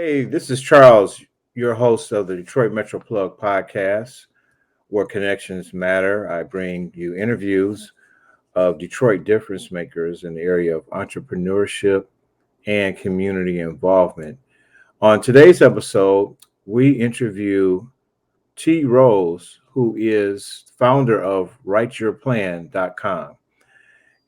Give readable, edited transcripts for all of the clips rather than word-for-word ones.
Hey, this is Charles, your host of the Detroit Metro Plug podcast, where connections matter. I bring you interviews of Detroit difference makers in the area of entrepreneurship and community involvement. On today's episode, we interview T.ROSE, who is founder of WriteYourPlan.com.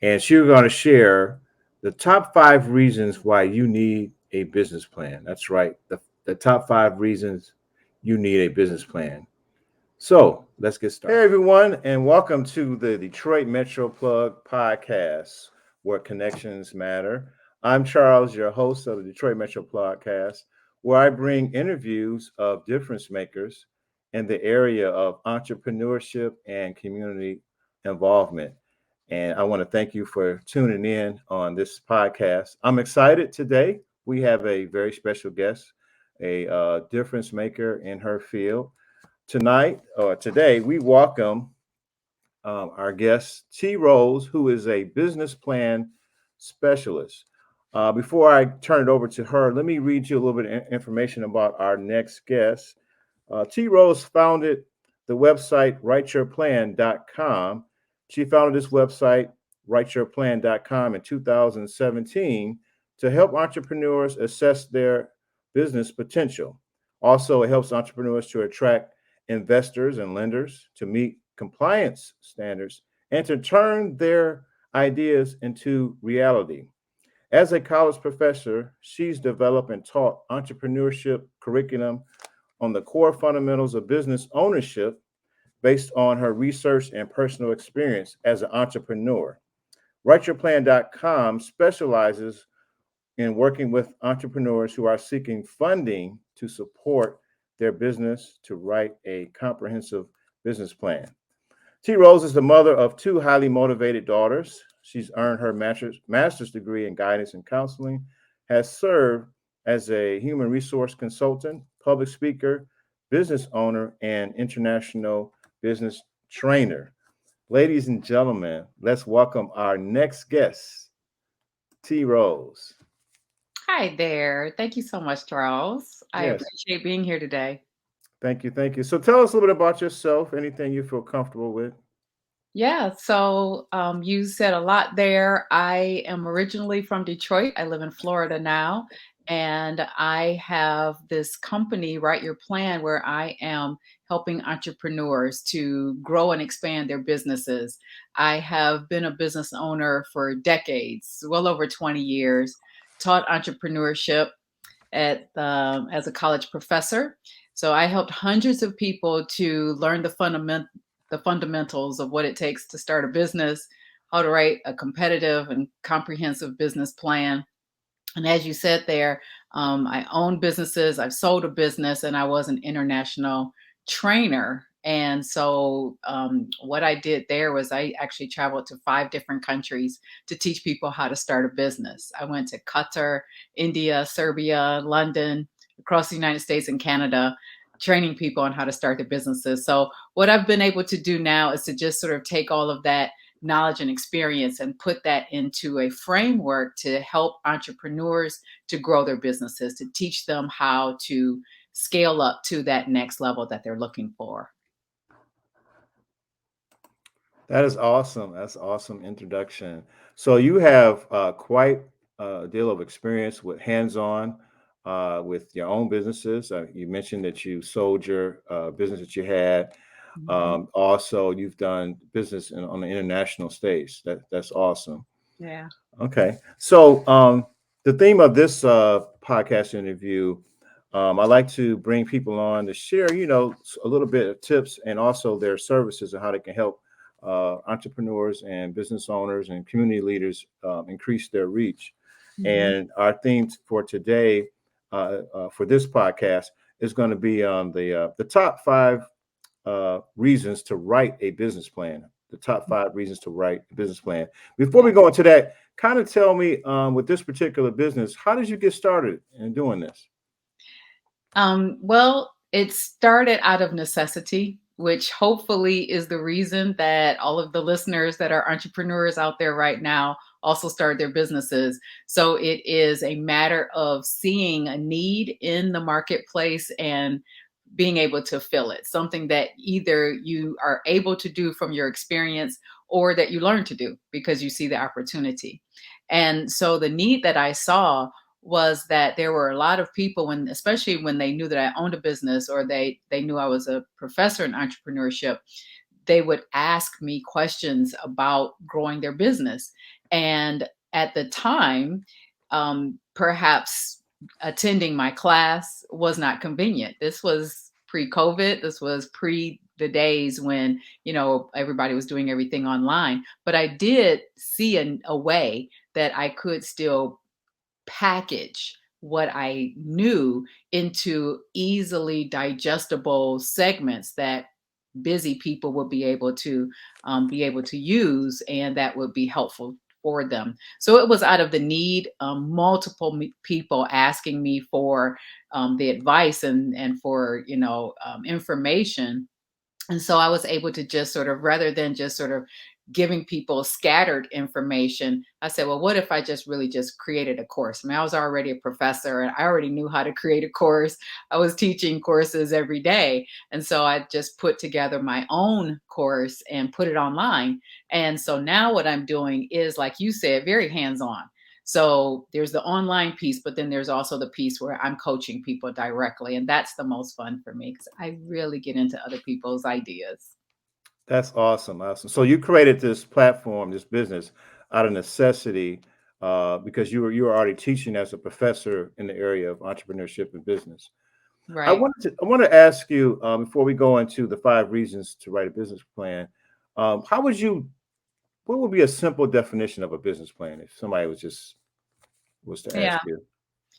And she's going to share the top 5 reasons why you need a business plan. That's right, the top 5 reasons you need a business plan. So let's get started. Hey, everyone, and welcome to the Detroit Metro Plug podcast, where connections matter. I'm Charles, your host of the Detroit Metro Podcast, where I bring interviews of difference makers in the area of entrepreneurship and community involvement. And I want to thank you for tuning in on this podcast. I'm excited today. We have a very special guest, a difference maker in her field. Tonight or today, we welcome our guest, T.ROSE, who is a business plan specialist. Before I turn it over to her, let me read you a little bit of information about our next guest. T.ROSE founded the website writeyourplan.com. She founded this website, writeyourplan.com, in 2017 to help entrepreneurs assess their business potential. Also, it helps entrepreneurs to attract investors and lenders, to meet compliance standards, and to turn their ideas into reality. As a college professor, she's developed and taught entrepreneurship curriculum on the core fundamentals of business ownership based on her research and personal experience as an entrepreneur. WriteYourPlan.com specializes in working with entrepreneurs who are seeking funding to support their business to write a comprehensive business plan. T.ROSE is the mother of 2 highly motivated daughters. She's earned her master's degree in guidance and counseling, has served as a human resource consultant, public speaker, business owner, and international business trainer. Ladies and gentlemen, let's welcome our next guest, T.ROSE. Hi there. Thank you so much, Charles. I Yes, appreciate being here today. thank you, thank you. So tell us a little bit about yourself, anything you feel comfortable with. You said a lot there. I am originally from Detroit. I live in Florida now, and I have this company, Write Your Plan, where I am helping entrepreneurs to grow and expand their businesses. I have been a business owner for decades, well over 20 years, taught entrepreneurship as a college professor. So I helped hundreds of people to learn the fundamentals of what it takes to start a business, how to write a competitive and comprehensive business plan. And as you said there, I own businesses, I've sold a business, and I was an international trainer. And so, what I did there was I actually traveled to 5 different countries to teach people how to start a business. I went to Qatar, India, Serbia, London, across the United States and Canada, training people on how to start their businesses. So, what I've been able to do now is to just sort of take all of that knowledge and experience and put that into a framework to help entrepreneurs to grow their businesses, to teach them how to scale up to that next level that they're looking for. That is awesome. That's awesome introduction. So you have quite a deal of experience with hands-on with your own businesses. You mentioned that you sold your business that you had. Mhm. Also, you've done business on the international stage. That's awesome. Yeah. Okay. So the theme of this podcast interview, I like to bring people on to share, a little bit of tips and also their services and how they can help entrepreneurs and business owners and community leaders increase their reach. Mhm. And our theme for today, for this podcast, is going to be on the top 5 reasons to write a business plan. The top 5 reasons to write a business plan. Before Yeah. we go into that, kind of tell me with this particular business, how did you get started in doing this? Well, it started out of necessity, which hopefully is the reason that all of the listeners that are entrepreneurs out there right now also started their businesses. So it is a matter of seeing a need in the marketplace and being able to fill it, something that either you are able to do from your experience or that you learn to do because you see the opportunity. And so the need that I saw was that there were a lot of people, when especially when they knew that I owned a business, or they knew I was a professor in entrepreneurship, they would ask me questions about growing their business. And at the time, perhaps attending my class was not convenient. This was pre-COVID. This was pre the days when, everybody was doing everything online. But I did see a way that I could still package what I knew into easily digestible segments that busy people would be able to use, and that would be helpful for them. So it was out of the need, multiple people asking me for the advice and for information. And so I was able to just sort of, rather than just sort of giving people scattered information, I said, well, what if I just really just created a course? I mean, I was already a professor and I already knew how to create a course. I was teaching courses every day. And so I just put together my own course and put it online. And so now what I'm doing is, like you said, very hands on. So there's the online piece, but then there's also the piece where I'm coaching people directly. And that's the most fun for me because I really get into other people's ideas. That's awesome. Awesome. So you created this platform, this business, out of necessity, because you were already teaching as a professor in the area of entrepreneurship and business. Right. I want to ask you, before we go into the 5 reasons to write a business plan. How would you? What would be a simple definition of a business plan if somebody was to ask Yeah. you?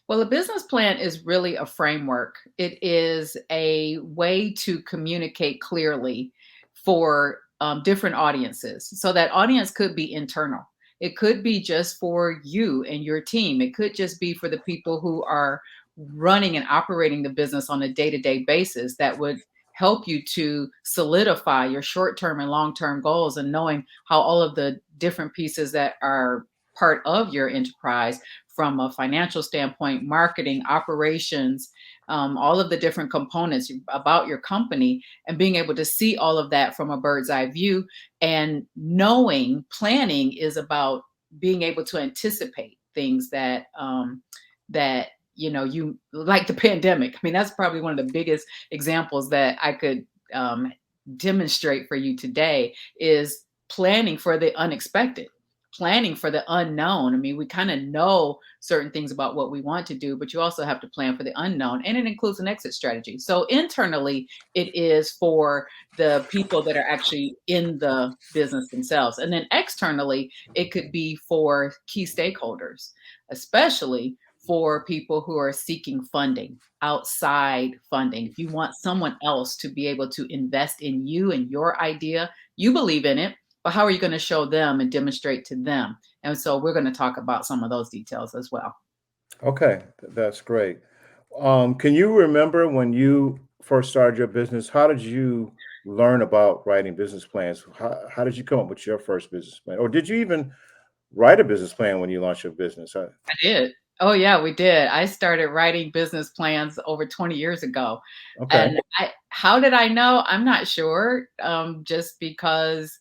Well, a business plan is really a framework. It is a way to communicate clearly for different audiences. So that audience could be internal. It could be just for you and your team. It could just be for the people who are running and operating the business on a day-to-day basis, that would help you to solidify your short-term and long-term goals, and knowing how all of the different pieces that are part of your enterprise, from a financial standpoint, marketing, operations, all of the different components about your company, and being able to see all of that from a bird's eye view. And knowing planning is about being able to anticipate things that you, like the pandemic. I mean, that's probably one of the biggest examples that I could demonstrate for you today, is planning for the unexpected, planning for the unknown. I mean, we kind of know certain things about what we want to do, but you also have to plan for the unknown, and it includes an exit strategy. So internally, it is for the people that are actually in the business themselves. And then externally, it could be for key stakeholders, especially for people who are seeking funding, outside funding. If you want someone else to be able to invest in you and your idea, you believe in it, but how are you going to show them and demonstrate to them? And so we're going to talk about some of those details as well. Okay, that's great. Can you remember when you first started your business? How did you learn about writing business plans? How did you come up with your first business plan, or did you even write a business plan when you launched your business? I did. Oh yeah, we did. I started writing business plans over 20 years ago. Okay, And how did I know? I'm not sure. Just because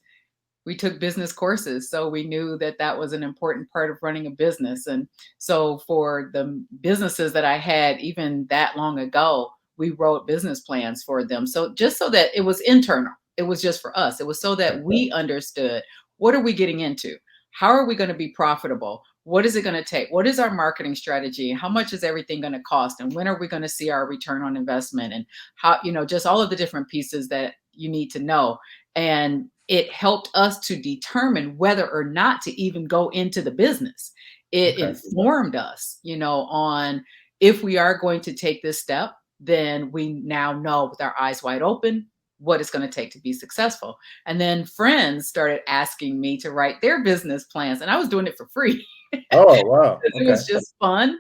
we took business courses, so we knew that that was an important part of running a business. And so for the businesses that I had, even that long ago, we wrote business plans for them, so just so that it was internal. It was just for us. It was so that we understood, what are we getting into, how are we going to be profitable, what is it going to take, what is our marketing strategy, how much is everything going to cost, and when are we going to see our return on investment, and how, just all of the different pieces that you need to know. And it helped us to determine whether or not to even go into the business. It okay, informed us, on, if we are going to take this step, then we now know with our eyes wide open what it's going to take to be successful. And then friends started asking me to write their business plans, and I was doing it for free. Oh, wow. It Okay, was just fun.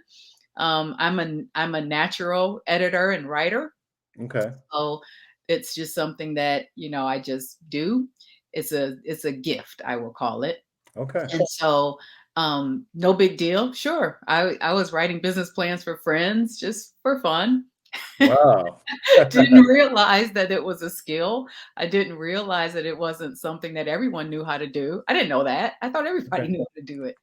I'm a natural editor and writer, okay, so it's just something that, I just do. It's a gift, I will call it. okay. And so No big deal. Sure. I was writing business plans for friends just for fun. Wow. Didn't realize that it was a skill. I didn't realize that it wasn't something that everyone knew how to do. I didn't know that. I thought everybody Okay. knew how to do it.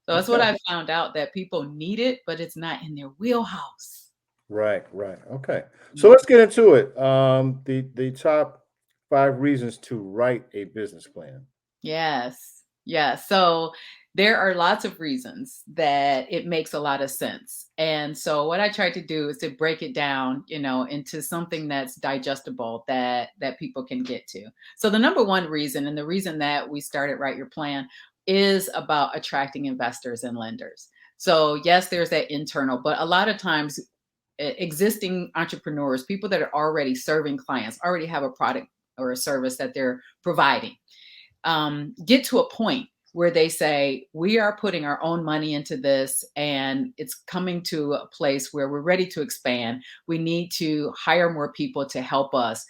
So that's what Okay. I found out, that people need it, but it's not in their wheelhouse. Right, right. Okay. So Yeah. let's get into it. The top 5 reasons to write a business plan. Yes. Yeah. So there are lots of reasons that it makes a lot of sense. And so what I try to do is to break it down, into something that's digestible that people can get to. So the number one reason, and the reason that we started Write Your Plan, is about attracting investors and lenders. So yes, there's that internal, but a lot of times existing entrepreneurs, people that are already serving clients, already have a product or a service that they're providing, get to a point where they say, we are putting our own money into this and it's coming to a place where we're ready to expand. We need to hire more people to help us.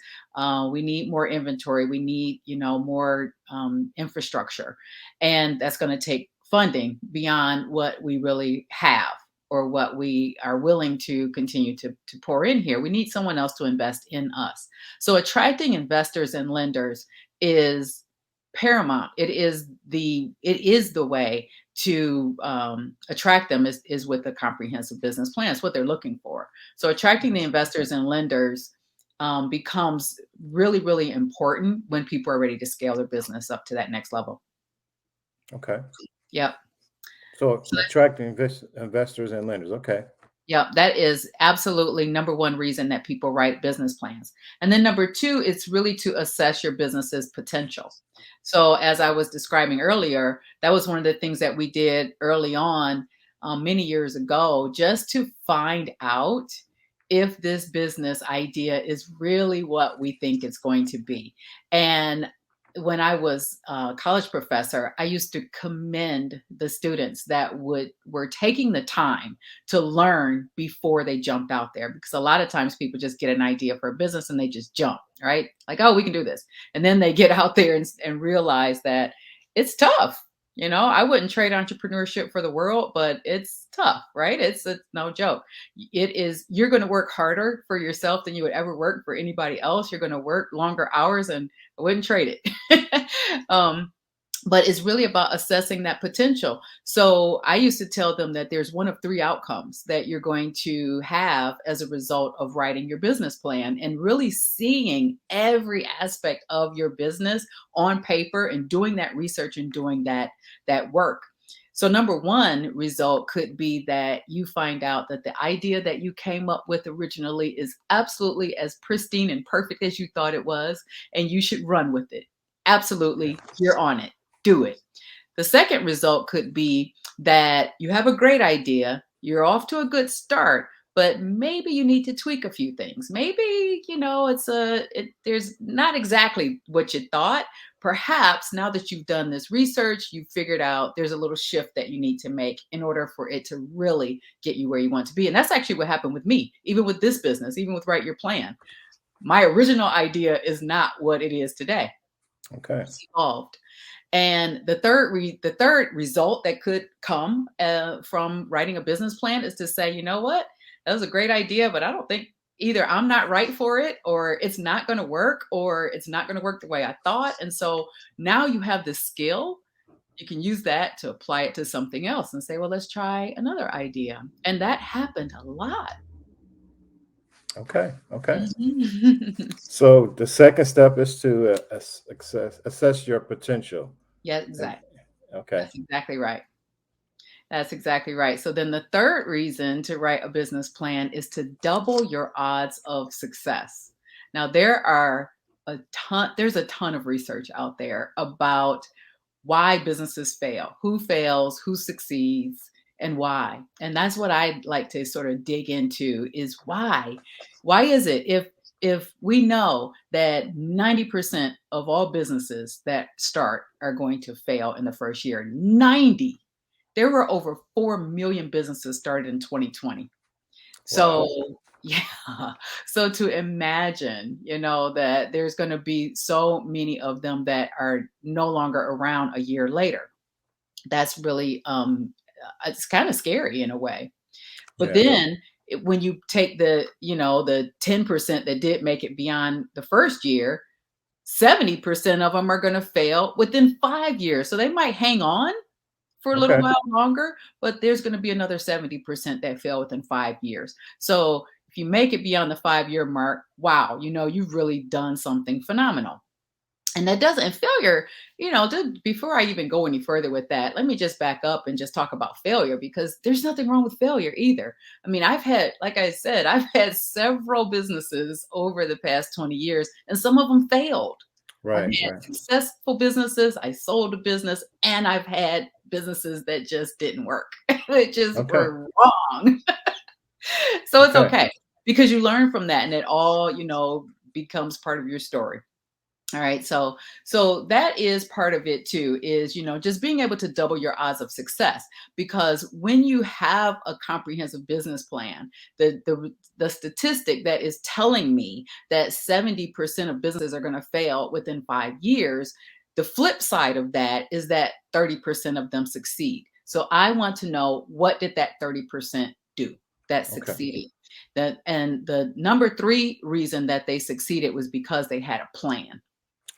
We need more inventory. We need, more infrastructure. And that's going to take funding beyond what we really have or what we are willing to continue to pour in here. We need someone else to invest in us. So attracting investors and lenders is paramount. It is the way to attract them, is with a comprehensive business plan. It's what they're looking for. So attracting the investors and lenders becomes really, really important when people are ready to scale their business up to that next level. Okay. Yep. So attracting investors and lenders. Okay. Yeah, that is absolutely number one reason that people write business plans. And then number two, it's really to assess your business's potential. So, as I was describing earlier, that was one of the things that we did early on, many years ago, just to find out if this business idea is really what we think it's going to be. And when I was a college professor, I used to commend the students that were taking the time to learn before they jumped out there, because a lot of times people just get an idea for a business and they just jump, right? Like, oh, we can do this. And then they get out there and realize that it's tough. I wouldn't trade entrepreneurship for the world, but it's tough, right? It's no joke. It is. You're going to work harder for yourself than you would ever work for anybody else. You're going to work longer hours, and I wouldn't trade it. But it's really about assessing that potential. So I used to tell them that there's one of three outcomes that you're going to have as a result of writing your business plan and really seeing every aspect of your business on paper and doing that research and doing that work. So number one result could be that you find out that the idea that you came up with originally is absolutely as pristine and perfect as you thought it was, and you should run with it. Absolutely, you're on it. Do it. The second result could be that you have a great idea, you're off to a good start, but maybe you need to tweak a few things. Maybe, there's not exactly what you thought. Perhaps now that you've done this research, you've figured out there's a little shift that you need to make in order for it to really get you where you want to be. And that's actually what happened with me, even with this business, even with Write Your Plan. My original idea is not what it is today. Okay. It's evolved. And the third result that could come from writing a business plan is to say, you know what, that was a great idea, but I don't think either I'm not right for it, or it's not going to work, or it's not going to work the way I thought. And so now you have the skill. You can use that to apply it to something else and say, well, let's try another idea. And that happened a lot. Okay. Okay. Mhm. So the second step is to assess your potential. Yeah, And exactly. okay. That's exactly right. That's exactly right. So then the third reason to write a business plan is to double your odds of success. Now there's a ton of research out there about why businesses fail, who fails, who succeeds, and why. And that's what I'd like to sort of dig into, is why. Why is it, if we know that 90% of all businesses that start are going to fail in the first year, 90, there were over 4 million businesses started in 2020. Wow. So, yeah. So to imagine, that there's going to be so many of them that are no longer around a year later. That's really, it's kind of scary in a way. But Yeah. then when you take the 10% that did make it beyond the first year, 70% of them are going to fail within 5 years. So they might hang on for a little Okay. while longer, but there's going to be another 70% that fail within 5 years. So if you make it beyond the 5 year mark, wow, you've really done something phenomenal. And that doesn't, and failure, before I even go any further with that, let me just back up and just talk about failure, because there's nothing wrong with failure either. I mean, like I said, I've had several businesses over the past 20 years, and some of them failed. I've Right. had Right. successful businesses, I sold a business, and I've had businesses that just didn't work, that just Okay. were wrong. So it's Okay. okay, because you learn from that, and it all, becomes part of your story. All right. So that is part of it too, is, just being able to double your odds of success. Because when you have a comprehensive business plan, the statistic that is telling me that 70% of businesses are going to fail within 5 years, the flip side of that is that 30% of them succeed. So I want to know, what did that 30% do that Okay. succeeded? And the number three reason that they succeeded was because they had a plan.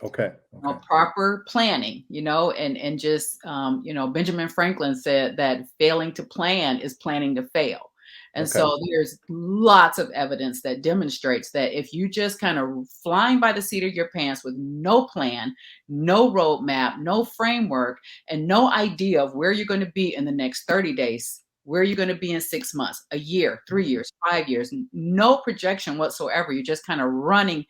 Okay. Okay. Proper planning, and just, Benjamin Franklin said that failing to plan is planning to fail. And Okay. so there's lots of evidence that demonstrates that if you just kind of flying by the seat of your pants with no plan, no roadmap, no framework, and no idea of where you're going to be in the next 30 days, where you're going to be in 6 months, a year, 3 years, 5 years, no projection whatsoever. You're just kind of running.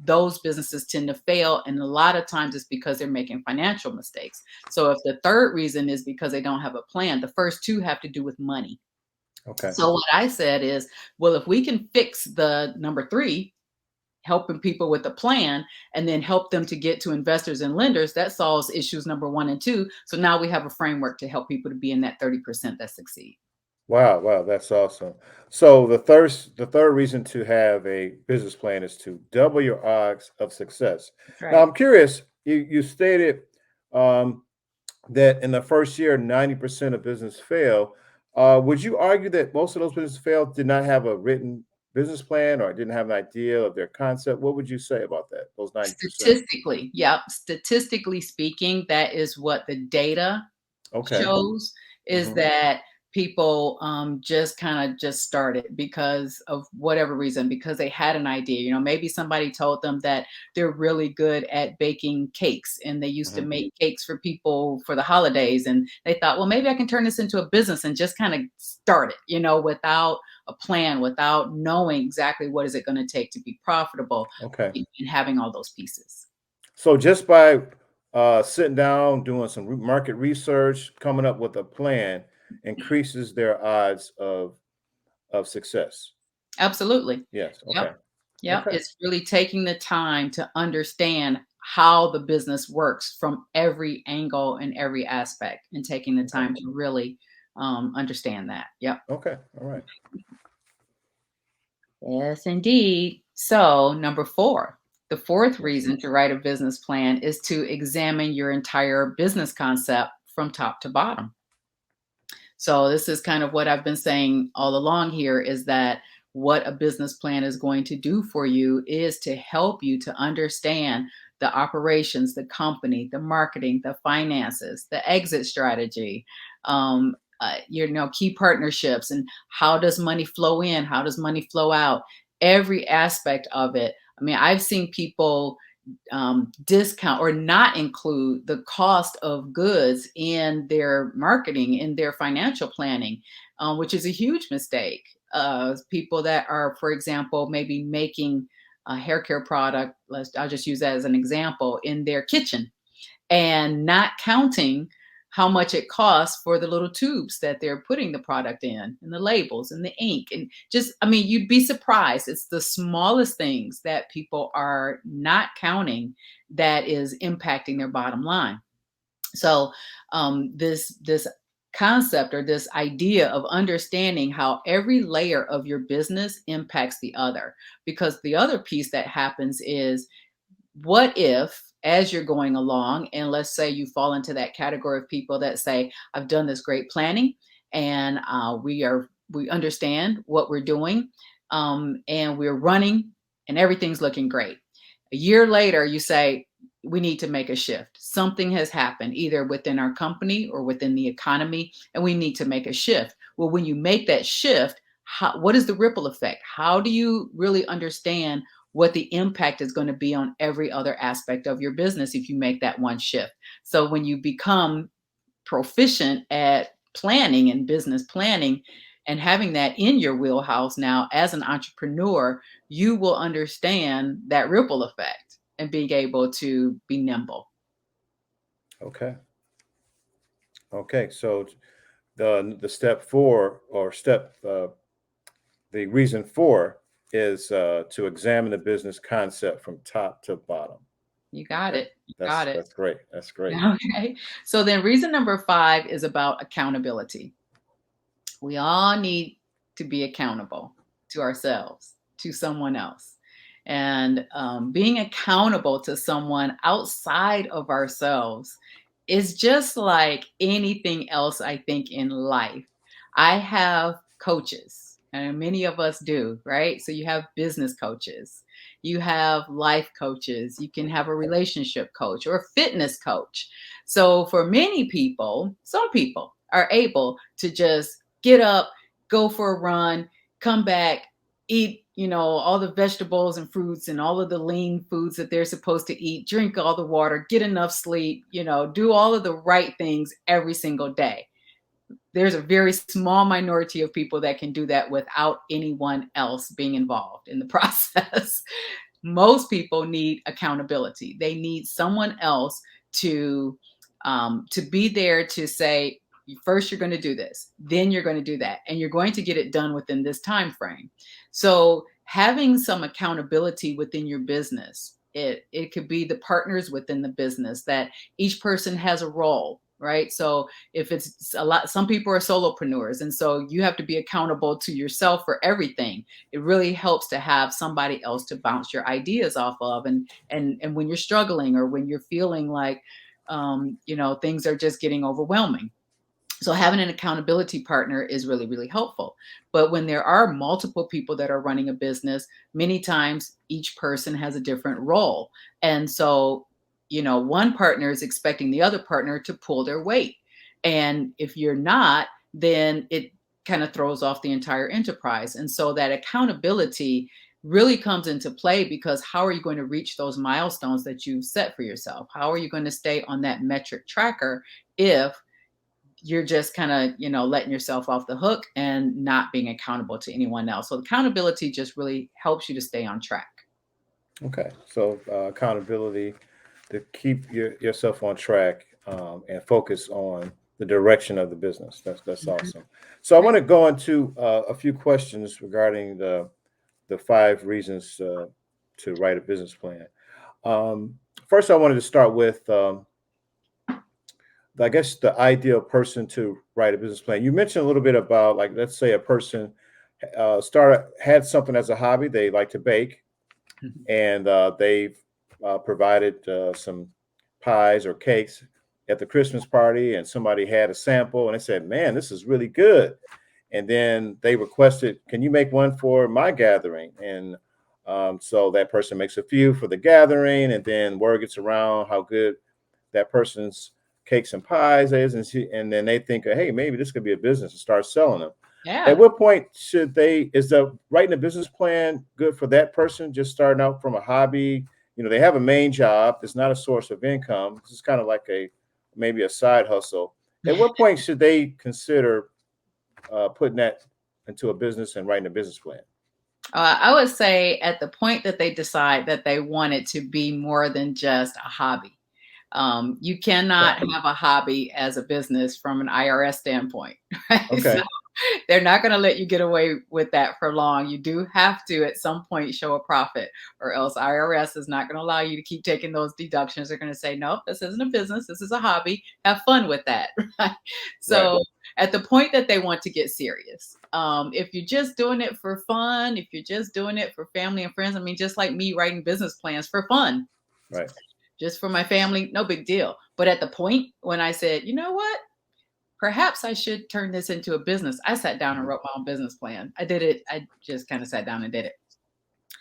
Those businesses tend to fail. And a lot of times it's because they're making financial mistakes. So if the third reason is because they don't have a plan, the first two have to do with money. Okay. So what I said is, well, if we can fix the number three, helping people with a plan, and then help them to get to investors and lenders, that solves issues number one and two. So now we have a framework to help people to be in that 30% that succeed. Wow, wow, that's awesome. So the third reason to have a business plan is to double your odds of success. Now, Right. I'm curious, you stated um, that in the first year, 90% of business fail. Would you argue that most of those businesses failed did not have a written business plan or didn't have an idea of their concept? What would you say about that, those 90%? Statistically, yep. Statistically speaking, that is what the data Okay. shows, is Hmm. that people just kind of just started because of whatever reason, because they had an idea. Maybe somebody told them that they're really good at baking cakes, and they used to Hmm. make cakes for people for the holidays, and they thought, well, maybe I can turn this into a business, and just kind of start it, without a plan, without knowing exactly what is it going to take to be profitable, Okay. and having all those pieces. So just by sitting down, doing some market research, coming up with a plan, increases their odds of success. Absolutely. Yes. Yep. Okay. Yep. Okay. It's really taking the time to understand how the business works from every angle and every aspect, and taking the Okay. time to really understand that. Yep. Okay. All right. Yes, indeed. So, number four, the fourth Yes. reason to write a business plan is to examine your entire business concept from top to bottom. So this is kind of what I've been saying all along here, is that what a business plan is going to do for you is to help you to understand the operations, the company, the marketing, the finances, the exit strategy, key partnerships, and how does money flow in, how does money flow out, every aspect of it. I mean, I've seen people discount or not include the cost of goods in their marketing, in their financial planning, which is a huge mistake. People that are, for example, maybe making a hair care product, I'll just use that as an example, in their kitchen, and not counting how much it costs for the little tubes that they're putting the product in, and the labels and the ink, and just, I mean, you'd be surprised. It's the smallest things that people are not counting that is impacting their bottom line. So this concept, or this idea of understanding how every layer of your business impacts the other, because the other piece that happens is, what if as you're going along. And let's say you fall into that category of people that say, I've done this great planning, and we understand what we're doing, and we're running, and everything's looking great. A year later, you say, we need to make a shift. Something has happened either within our company or within the economy, and we need to make a shift. Well, when you make that shift, what is the ripple effect? How do you really understand what the impact is going to be on every other aspect of your business if you make that one shift? So when you become proficient at planning and business planning and having that in your wheelhouse now as an entrepreneur, you will understand that ripple effect and being able to be nimble. Okay. Okay. So the step four or step the reason for is to examine the business concept from top to bottom. You got Okay. it. You got it. That's great. That's great. Okay. So then reason number 5 is about accountability. We all need to be accountable to ourselves, to someone else. And being accountable to someone outside of ourselves is just like anything else, I think, in life. I have coaches, and many of us do, right? So you have business coaches, you have life coaches, you can have a relationship coach or a fitness coach. So for many people, some people are able to just get up, go for a run, come back, eat, all the vegetables and fruits and all of the lean foods that they're supposed to eat, drink all the water, get enough sleep, do all of the right things every single day. There's a very small minority of people that can do that without anyone else being involved in the process. Most people need accountability. They need someone else to be there to say, first you're going to do this, then you're going to do that, and you're going to get it done within this time frame. So having some accountability within your business, it could be the partners within the business, that each person has a role, right? So if it's a lot, some people are solopreneurs, and so you have to be accountable to yourself for everything. It really helps to have somebody else to bounce your ideas off of, and when you're struggling or when you're feeling like things are just getting overwhelming. So having an accountability partner is really, really helpful. But when there are multiple people that are running a business, many times each person has a different role. And so, one partner is expecting the other partner to pull their weight. And if you're not, then it kind of throws off the entire enterprise. And so that accountability really comes into play, because how are you going to reach those milestones that you've set for yourself? How are you going to stay on that metric tracker if you're just kind of, letting yourself off the hook and not being accountable to anyone else? So accountability just really helps you to stay on track. Okay. So accountability to keep yourself on track and focus on the direction of the business. That's Mhm. awesome. So I Right. want to go into a few questions regarding the 5 reasons to write a business plan. Um, First, I wanted to start with I guess the ideal person to write a business plan. You mentioned a little bit about, like, let's say a person had something as a hobby. They like to bake, and they've provided some pies or cakes at the Christmas party, and somebody had a sample, and they said, "Man, this is really good." And then they requested, "Can you make one for my gathering?" And so that person makes a few for the gathering, and then word gets around how good that person's cakes and pies is, and then they think, "Hey, maybe this could be a business," and start selling them. At Yeah. what point is the writing a business plan good for that person just starting out from a hobby? They have a main job. It's not a source of income. It's kind of like maybe a side hustle. At what point should they consider putting that into a business and writing a business plan? I would say at the point that they decide that they want it to be more than just a hobby. You cannot Okay. have a hobby as a business from an IRS standpoint, right? So Okay. they're not going to let you get away with that for long. You do have to at some point show a profit, or else IRS is not going to allow you to keep taking those deductions. They're going to say, nope, this isn't a business. This is a hobby. Have fun with that. Right? Right. So at the point that they want to get serious, if you're just doing it for fun, if you're just doing it for family and friends, I mean, just like me writing business plans for fun, Right. Just for my family, no big deal. But at the point when I said, you know what? Perhaps I should turn this into a business. I sat down and Mhm. wrote my own business plan. I did it. I just kind of sat down and did it.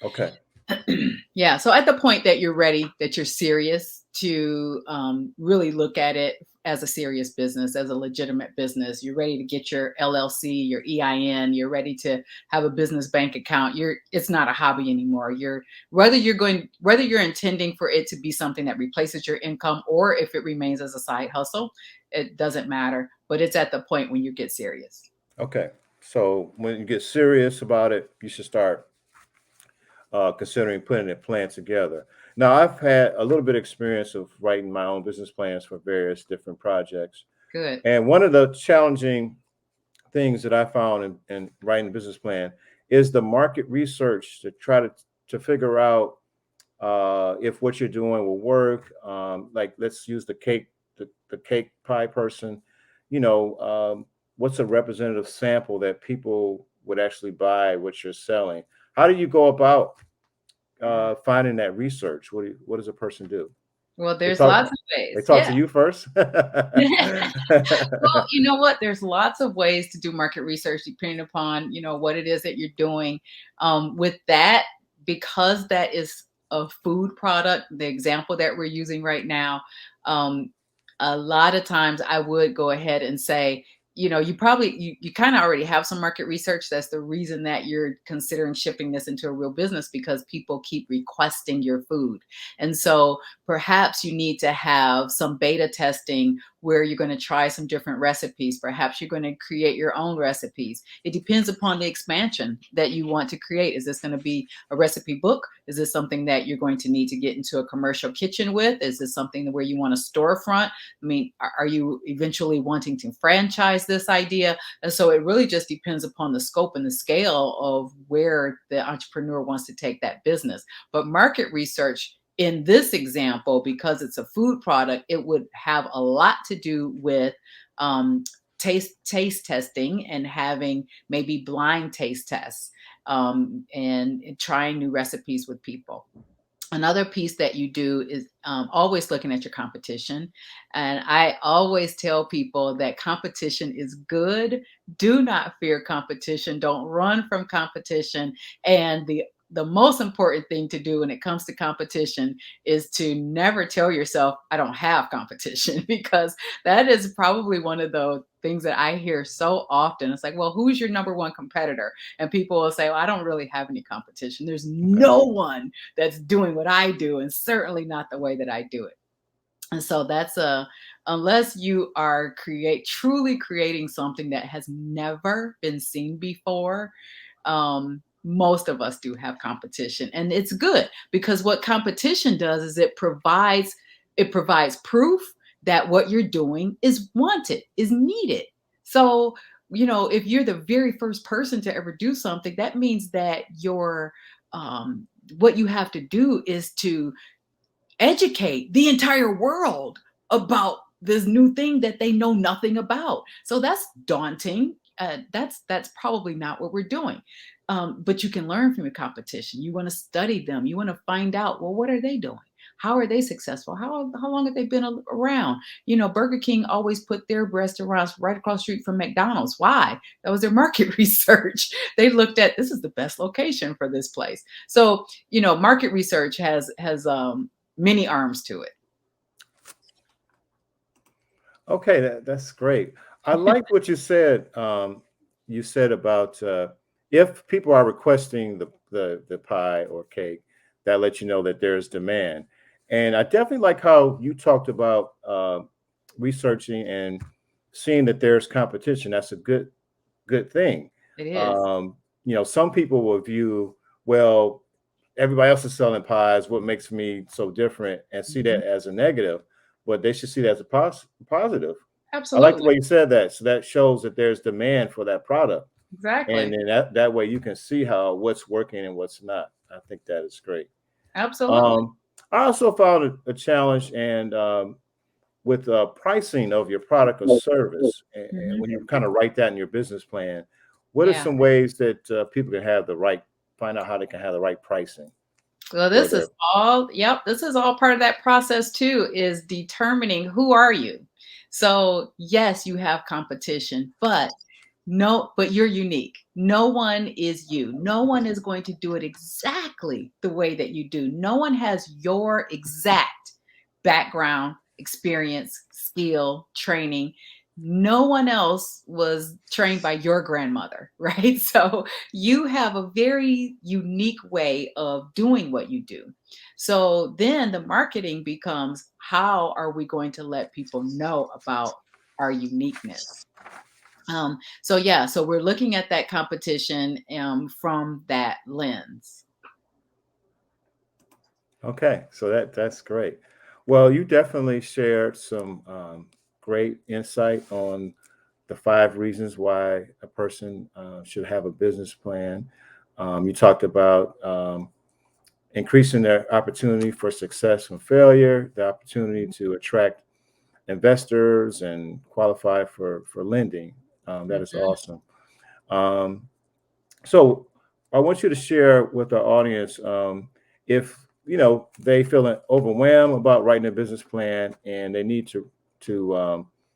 Okay. Yeah. So at the point that you're ready, that you're serious to really look at it as a serious business, as a legitimate business, you're ready to get your LLC, your EIN, you're ready to have a business bank account. It's not a hobby anymore. Whether you're intending for it to be something that replaces your income or if it remains as a side hustle, it doesn't matter. But it's at the point when you get serious. Okay. So when you get serious about it, you should start considering putting a plan together. Now, I've had a little bit of experience of writing my own business plans for various different projects. Good. And one of the challenging things that I found in writing a business plan is the market research to try to figure out if what you're doing will work. Like let's use the cake pie person. You know, what's a representative sample that people would actually buy what you're selling? How do you go about finding that research? What does a person do? Well, They there's talk. lots of They ways. talk Yeah. to you first. Well, you know what? There's lots of ways to do market research depending upon, what it is that you're doing. With that, because that is a food product, the example that we're using right now, um, a lot of times I would go ahead and say, you kind of already have some market research. That's the reason that you're considering shipping this into a real business because people keep requesting your food. And so perhaps you need to have some beta testing where you're going to try some different recipes. Perhaps you're going to create your own recipes. It depends upon the expansion that you want to create. Is this going to be a recipe book? Is this something that you're going to need to get into a commercial kitchen with? Is this something where you want a storefront? I mean, are you eventually wanting to franchise this idea? And so it really just depends upon the scope and the scale of where the entrepreneur wants to take that business. But market research in this example, because it's a food product, it would have a lot to do with um, taste testing and having maybe blind taste tests and trying new recipes with people. Another piece that you do is always looking at your competition. And I always tell people that competition is good. Do not fear competition. Don't run from competition. And the most important thing to do when it comes to competition is to never tell yourself, I don't have competition, because that is probably one of the things that I hear so often. It's like, well, who's your number one competitor? And people will say, well, I don't really have any competition. There's Okay. no one that's doing what I do, and certainly not the way that I do it. And so that's unless you are truly creating something that has never been seen before, most of us do have competition, and it's good because what competition does is it provides proof that what you're doing is wanted, is needed. So if you're the very first person to ever do something, that means that um, what you have to do is to educate the entire world about this new thing that they know nothing about. So that's daunting. That's probably not what we're doing. But you can learn from your competition. You want to study them. You want to find out, well, what are they doing? How are they successful? How long have they been around? Burger King always put their restaurants right across the street from McDonald's. Why? That was their market research. They looked at, this is the best location for this place. So market research has many arms to it. Okay, that's great. I like what you said. You said about if people are requesting the pie or cake, that lets you know that there's demand. And I definitely like how you talked about researching and seeing that there's competition. That's a good thing. It is. Um, some people will view, well, everybody else is selling pies. What makes me so different? And see Mhm. that as a negative, but they should see that as a positive. I like the Absolutely. way you said that. So that shows that there's demand for that product, and Exactly. then that way you can see how what's working and what's not. I think that is great. Absolutely. Um, I also found a challenge and with pricing of your product or service, and Mhm. when you kind of write that in your business plan, what are Yeah. some ways that people can find out how they can have the right pricing? Well, for this is their. all, yep, this is all part of that process too, is determining who are you. So, yes, you have competition, but no, but you're unique. No one is you. No one is going to do it exactly the way that you do. No one has your exact background, experience, skill, training. No one else was trained by your grandmother, right? So you have a very unique way of doing what you do. So then the marketing becomes, how are we going to let people know about our uniqueness? So yeah, so we're looking at that competition from that lens. Okay, so that's great. Well, you definitely shared some great insight on the 5 reasons why a person should have a business plan. You talked about increasing their opportunity for success and failure, the opportunity to attract investors and qualify for lending. That is Mhm. awesome. Um, so I want you to share with our audience, if they feel overwhelmed about writing a business plan and they need to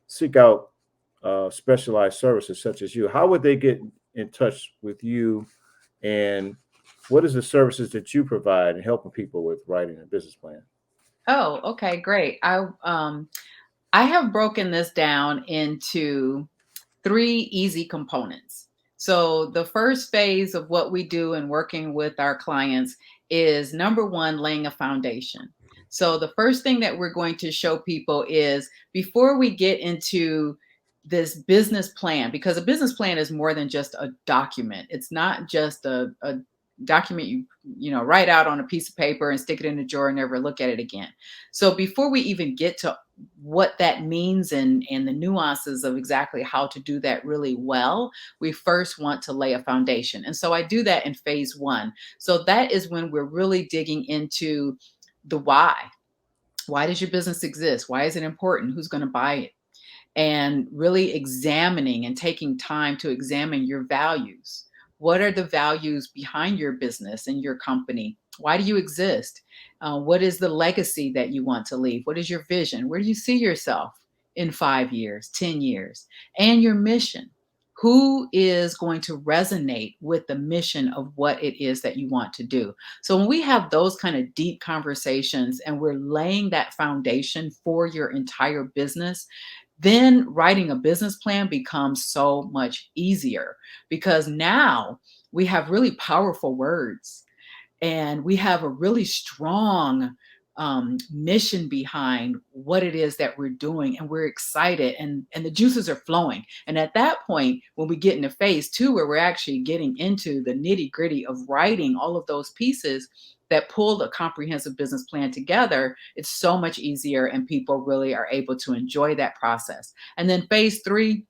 seek out specialized services such as you. How would they get in touch with you, and what is the services that you provide in helping people with writing a business plan? Oh, okay, great. I have broken this down into three easy components. So, the first phase of what we do in working with our clients is number one, laying a foundation. So, the first thing that we're going to show people is, before we get into this business plan, because a business plan is more than just a document. It's not just a document you write out on a piece of paper and stick it in a drawer and never look at it again. So before we even get to what that means and the nuances of exactly how to do that really well, we first want to lay a foundation. And so I do that in phase one. So that is when we're really digging into the why. Why does your business exist? Why is it important? Who's going to buy it? And really examining and taking time to examine your values. What are the values behind your business and your company? Why do you exist? What is the legacy that you want to leave? What is your vision? Where do you see yourself in 5 years, 10 years? And your mission. Who is going to resonate with the mission of what it is that you want to do? So, when we have those kind of deep conversations and we're laying that foundation for your entire business, then writing a business plan becomes so much easier, because now we have really powerful words and we have a really strong mission behind what it is that we're doing, and we're excited, and the juices are flowing. And at that point, when we get into phase two, where we're actually getting into the nitty gritty of writing all of those pieces that pull a comprehensive business plan together, it's so much easier, and people really are able to enjoy that process. And then phase three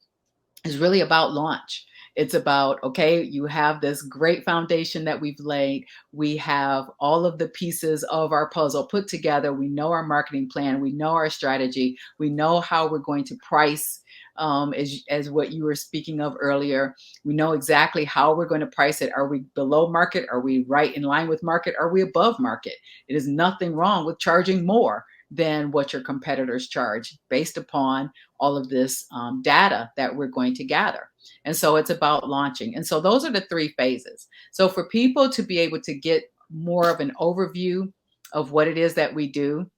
is really about launch. It's about, okay, you have this great foundation that we've laid. We have all of the pieces of our puzzle put together. We know our marketing plan. We know our strategy. We know how we're going to price, as what you were speaking of earlier. We know exactly how we're going to price it. Are we below market? Are we right in line with market? Are we above market? It is nothing wrong with charging more than what your competitors charge, based upon all of this data that we're going to gather. And so it's about launching. And so those are the three phases. So for people to be able to get more of an overview of what it is that we do,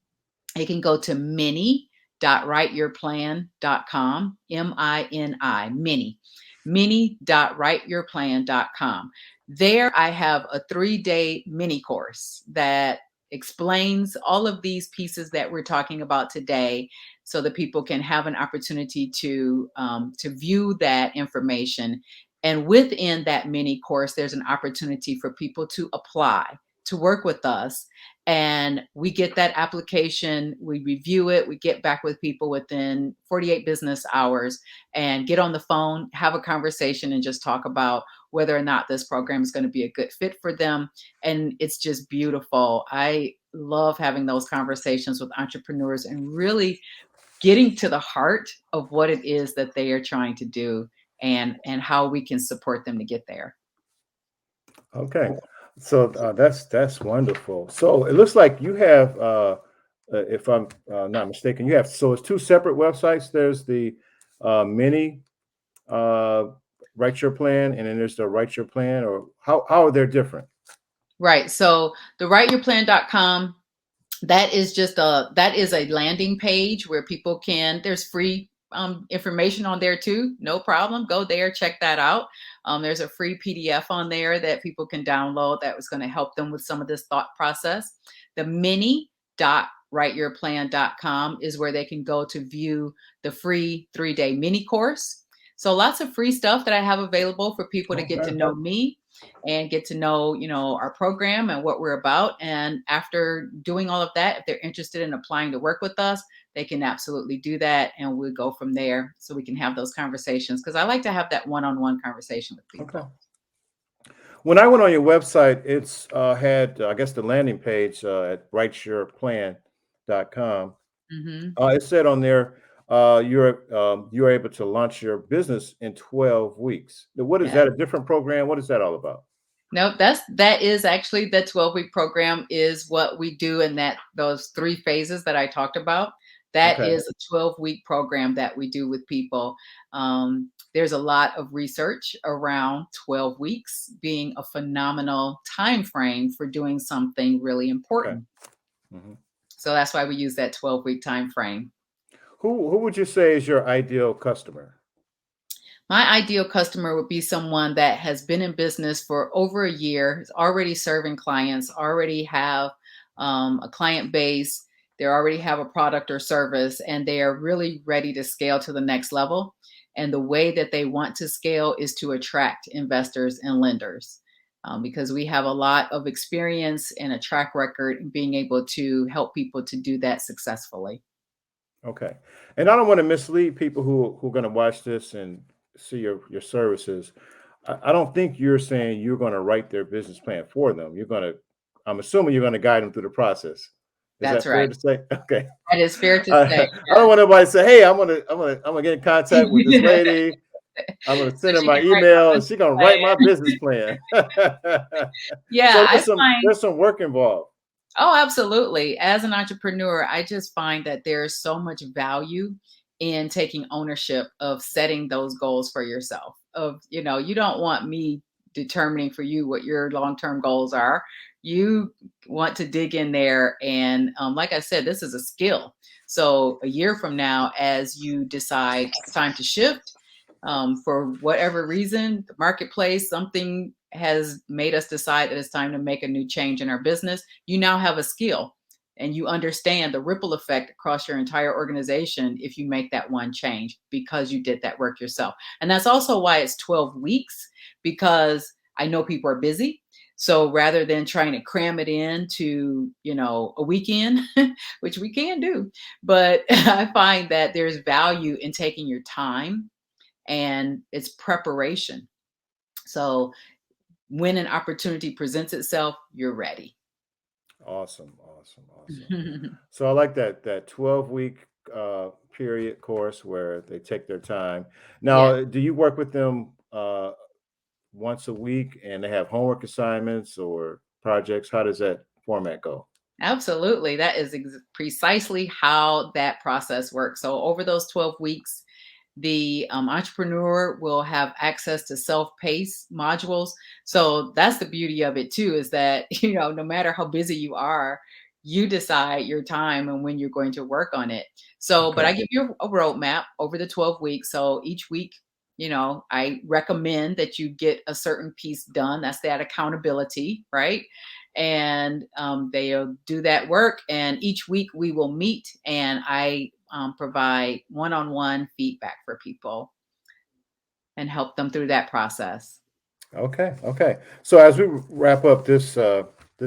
you can go to mini.writeyourplan.com, mini, mini.writeyourplan.com. There I have a 3-day mini course that explains all of these pieces that we're talking about today, so that people can have an opportunity to view that information. And within that mini course, there's an opportunity for people to apply to work with us, and we get that application, we review it, we get back with people within 48 business hours and get on the phone, have a conversation, and just talk about whether or not this program is going to be a good fit for them. And it's just beautiful. I love having those conversations with entrepreneurs and really getting to the heart of what it is that they are trying to do, and how we can support them to get there. Okay. So that's wonderful. So it looks like you have, if I'm not mistaken, you have, so it's two separate websites. There's the mini uh, write your plan, and then there's the write your plan. Or how are they different? Right. So the writeyourplan.com, that is a landing page where people can, there's free information on there too, no problem, go there, check that out. There's a free PDF on there that people can download that was going to help them with some of this thought process. The mini dot writeyourplan.com is where they can go to view the free 3-day mini course. So lots of free stuff that I have available for people to get to Okay. know me and get to know, our program and what we're about. And after doing all of that, if they're interested in applying to work with us, they can absolutely do that. And we'll go from there so we can have those conversations. Because I like to have that one-on-one conversation with Okay. people. When I went on your website, it's had, I guess, the landing page at writeyourplan.com. Hmm. It said on there, you're able to launch your business in 12 weeks. Now, what is Yeah. that? A different program? What is that all about? No, that is actually the 12-week program is what we do in that those 3 phases that I talked about. That Okay. is a 12-week program that we do with people. There's a lot of research around 12 weeks being a phenomenal time frame for doing something really Okay. important. Mhm. So that's why we use that 12-week time frame. Who would you say is your ideal customer? My ideal customer would be someone that has been in business for over a year, is already serving clients, already have a client base, they already have a product or service, and they are really ready to scale to the next level. And the way that they want to scale is to attract investors and lenders. Because we have a lot of experience and a track record in being able to help people to do that successfully. Okay. And I don't want to mislead people who are going to watch this and see your services. I don't think you're saying you're going to write their business plan for them. I'm assuming you're going to guide them through the process. Is That's that fair right. to say? Okay. That is fair to say. I don't want nobody to say, "Hey, I'm gonna get in contact with this Yeah. lady. I'm gonna So send her she my can write my email, and she's business gonna write my plan. business plan." Yeah, So I find there's some work involved. oh, absolutely. As an entrepreneur, I just find that there's so much value in taking ownership of setting those goals for yourself. You don't want me determining for you what your long-term goals are. You want to dig in there and like I said, this is a skill. So a year from now, as you decide it's time to shift, for whatever reason, the marketplace, something has made us decide that it's time to make a new change in our business. You now have a skill and you understand the ripple effect across your entire organization if you make that one change because you did that work yourself. And that's also why it's 12 weeks, because I know people are busy. So rather than trying to cram it into, a weekend, which we can do, but I find that there's value in taking your time and it's preparation. So when an opportunity presents itself, you're ready. Awesome, awesome, awesome. So I like that 12-week period course where they take their time. Yeah, Now, do you work with them once a week, and they have homework assignments or projects? How does that format go? absolutely. That is precisely how that process works. So over those 12 weeks, the entrepreneur will have access to self-paced modules. So that's the beauty of it too, is that, no matter how busy you are, you decide your time and when you're going to work on it. So, but Okay. I give you a roadmap over the 12 weeks. So each week, I recommend that you get a certain piece done. That's that accountability, right? And they'll do that work. And each week we will meet and I provide one-on-one feedback for people and help them through that process. Okay. Okay. So as we wrap up this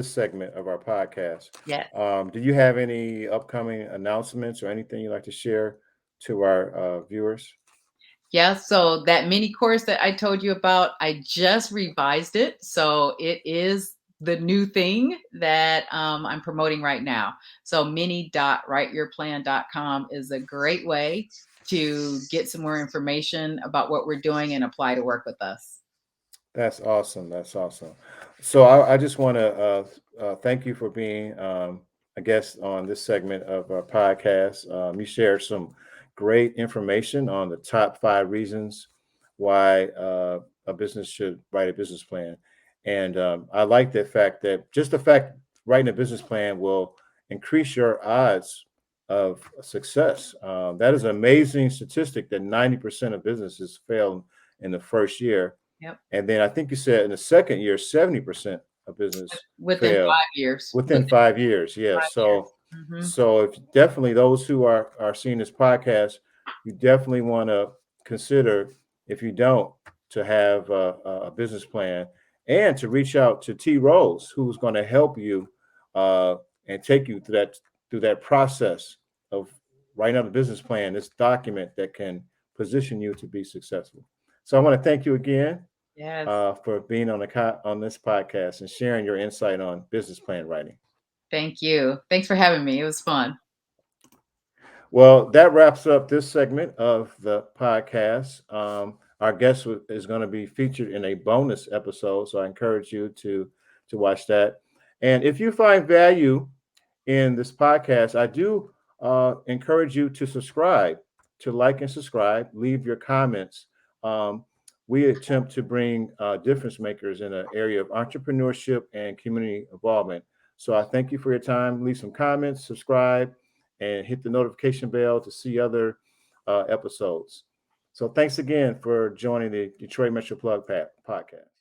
segment of our podcast, Yeah. do you have any upcoming announcements or anything you'd like to share to our viewers? Yeah. So that mini course that I told you about, I just revised it. So it is the new thing that I'm promoting right now. So mini.writeyourplan.com is a great way to get some more information about what we're doing and apply to work with us. That's awesome. That's awesome. So I just want to thank you for being a guest on this segment of our podcast. You shared some great information on the top 5 reasons why a business should write a business plan. And I like the fact that just the fact writing a business plan will increase your odds of success. That is an amazing statistic that 90% of businesses fail in the first year, Yep. and then I think you said in the second year, 70% of business Within fail 5 years. within 5 years. Yeah. 5 years. So, Mhm. so if definitely those who are seeing this podcast, you definitely want to consider, if you don't, to have a business plan and to reach out to T.ROSE, who's going to help you uh, and take you through that process of writing out a business plan, this document that can position you to be successful. So I want to thank you again Yes. for being on on this podcast and sharing your insight on business plan writing. Thank you. Thanks for having me. It was fun. Well, that wraps up this segment of the podcast. Our guest is going to be featured in a bonus episode, so I encourage you to watch that. And if you find value in this podcast, I do encourage you to subscribe, to like and subscribe, leave your comments. Um, we attempt to bring difference makers in the area of entrepreneurship and community involvement. So I thank you for your time. Leave some comments, subscribe, and hit the notification bell to see other episodes. So thanks again for joining the Detroit Metro Plug podcast.